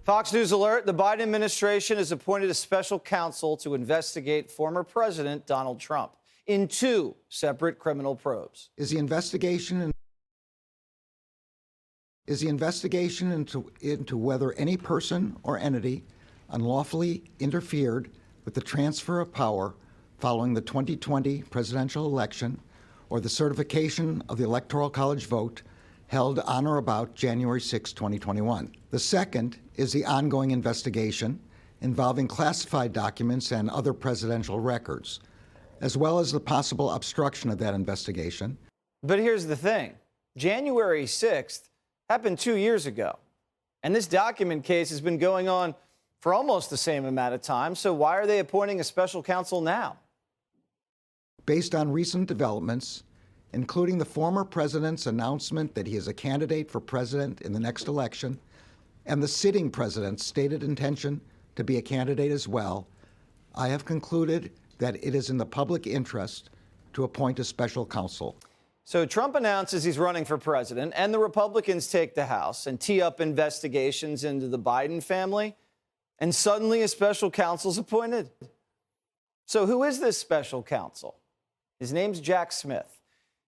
Fox News alert, the Biden administration has appointed a special counsel to investigate former President Donald Trump in two separate criminal probes. Is the investigation into whether any person or entity unlawfully interfered with the transfer of power following the 2020 presidential election or the certification of the Electoral College vote held on or about January 6, 2021. The second is the ongoing investigation involving classified documents and other presidential records, as well as the possible obstruction of that investigation. But here's the thing. January 6th happened 2 years ago, and this document case has been going on for almost the same amount of time, so why are they appointing a special counsel now? Based on recent developments, including the former president's announcement that he is a candidate for president in the next election, and the sitting president's stated intention to be a candidate as well, I have concluded that it is in the public interest to appoint a special counsel. So Trump announces he's running for president, and the Republicans take the House and tee up investigations into the Biden family, and suddenly a special counsel's appointed. So who is this special counsel? His name's Jack Smith.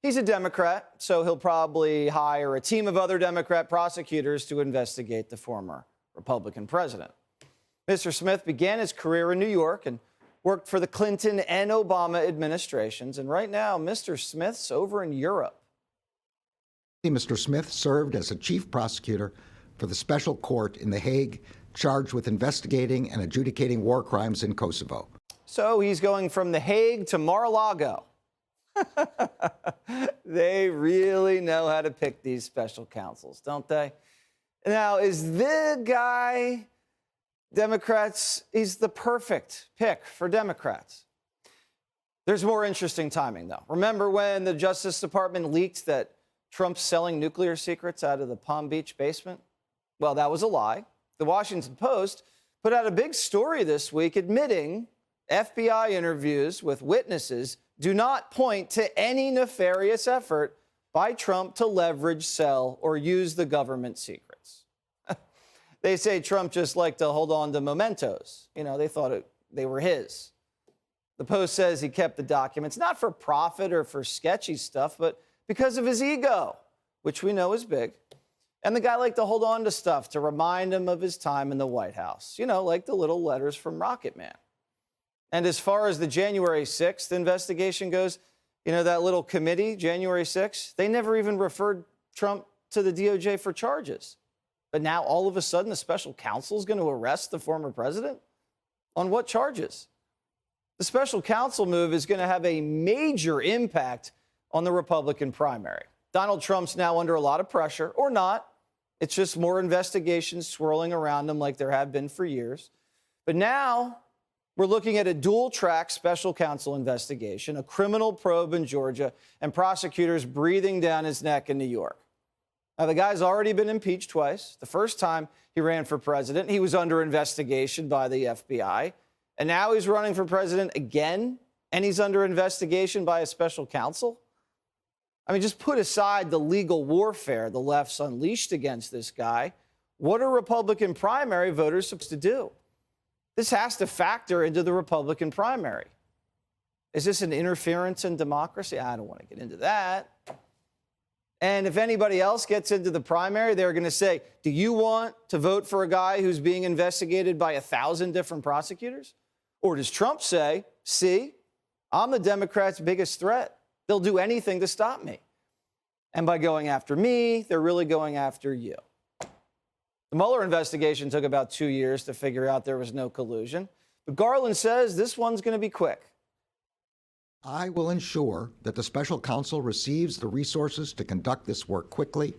He's a Democrat, so he'll probably hire a team of other Democrat prosecutors to investigate the former Republican president. Mr. Smith began his career in New York and worked for the Clinton and Obama administrations. And right now, Mr. Smith's over in Europe. Mr. Smith served as a chief prosecutor for the special court in The Hague, charged with investigating and adjudicating war crimes in Kosovo. So he's going from The Hague to Mar-a-Lago. They really know how to pick these special counsels, don't they? Now, is the guy Democrats, he's the perfect pick for Democrats. There's more interesting timing, though. Remember when the Justice Department leaked that Trump's selling nuclear secrets out of the Palm Beach basement? Well, that was a lie. The Washington Post put out a big story this week admitting FBI interviews with witnesses do not point to any nefarious effort by Trump to leverage, sell, or use the government secrets. They say Trump just liked to hold on to mementos. You know, they thought they were his. The Post says he kept the documents not for profit or for sketchy stuff, but because of his ego, which we know is big. And the guy liked to hold on to stuff to remind him of his time in the White House, you know, like the little letters from Rocket Man. And as far as the January 6th investigation goes, you know, that little committee, January 6th, they never even referred Trump to the DOJ for charges. But now all of a sudden, the special counsel is going to arrest the former president? On what charges? The special counsel move is going to have a major impact on the Republican primary. Donald Trump's now under a lot of pressure, or not. It's just more investigations swirling around him like there have been for years. But now we're looking at a dual-track special counsel investigation, a criminal probe in Georgia, and prosecutors breathing down his neck in New York. Now, the guy's already been impeached twice. The first time he ran for president, he was under investigation by the FBI. And now he's running for president again, and he's under investigation by a special counsel. I mean, just put aside the legal warfare the left's unleashed against this guy. What are Republican primary voters supposed to do? This has to factor into the Republican primary. Is this an interference in democracy? I don't want to get into that. And if anybody else gets into the primary, they're going to say, do you want to vote for a guy who's being investigated by 1,000 different prosecutors? Or does Trump say, see, I'm the Democrats' biggest threat. They'll do anything to stop me. And by going after me, they're really going after you. The Mueller investigation took about 2 years to figure out there was no collusion. But Garland says this one's going to be quick. I will ensure that the special counsel receives the resources to conduct this work quickly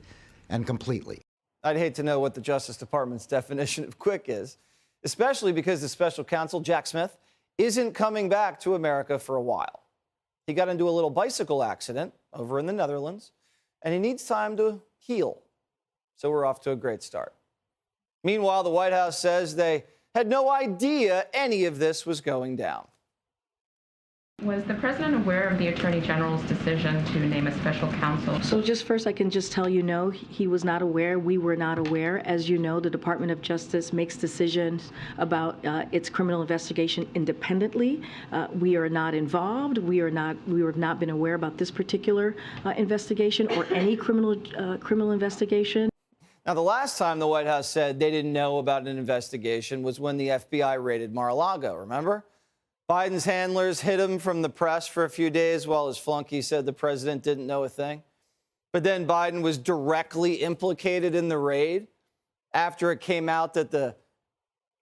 and completely. I'd hate to know what the Justice Department's definition of quick is, especially because the special counsel, Jack Smith, isn't coming back to America for a while. He got into a little bicycle accident over in the Netherlands, and he needs time to heal. So we're off to a great start. Meanwhile, the White House says they had no idea any of this was going down. Was the president aware of the Attorney General's decision to name a special counsel? So just first, I can just tell you, no, he was not aware. We were not aware. As you know, the Department of Justice makes decisions about its criminal investigation independently. We are not involved. We have not been aware about this particular investigation or any criminal investigation. Now, the last time the White House said they didn't know about an investigation was when the FBI raided Mar-a-Lago, remember? Biden's handlers hid him from the press for a few days while his flunky said the president didn't know a thing. But then Biden was directly implicated in the raid after it came out that the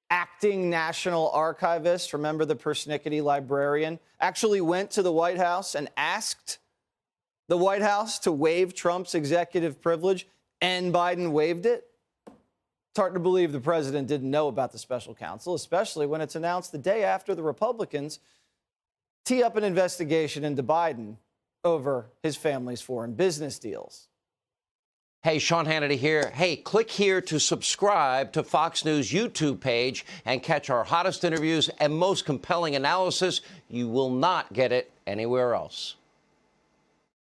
acting national archivist, remember the persnickety librarian, actually went to the White House and asked the White House to waive Trump's executive privilege, and Biden waived it. It's hard to believe the president didn't know about the special counsel, especially when it's announced the day after the Republicans tee up an investigation into Biden over his family's foreign business deals. Hey, Sean Hannity here. Hey, click here to subscribe to Fox News YouTube page and catch our hottest interviews and most compelling analysis. You will not get it anywhere else.